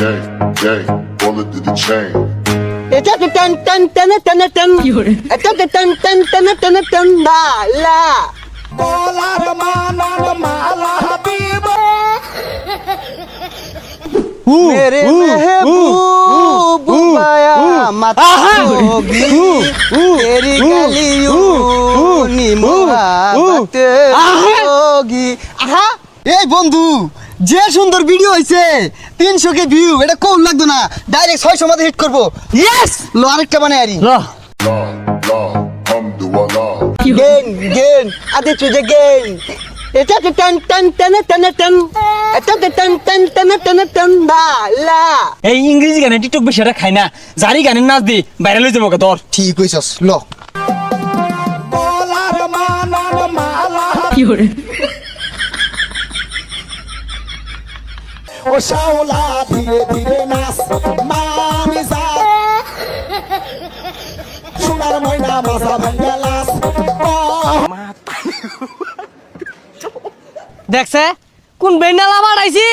gang, bullet to the chain. এটা তো টান টান টান টান টান এটা তো টান টান টান টান টান বালা বলার মানন মালা হাবিব मेरे महबूब बाया मत होगी तेरी गलियों नी मोहब्बत होगी আহা এই বন্ধু যে সুন্দর ভিডিও হইছে 300 কে ভিউ এটা কোন লাগতো না ডাইরেক্ট 600 মধ্যে হিট করব ইয়েস লো আরেকটা বানাই আরি La, hamdulillah. গেন গেন আদে তুই গেন এটা তো টান টান টান টান টান এটা তো টান টান টান টান টান বালা এই ইংরেজি গানে টিকটক বেশি এটা খাই না জারি গানের নাচ দি ভাইরাল হয়ে যাবো ধর ঠিক কইছস ল বলার মানন মালা হাবিব ও শাওলা ধীরে ধীরে নাচ মামি যা সোনার ময়না মাথা ভাঙ্গা লাস দেখছে কোন বেন্ডালা বাড়াইছি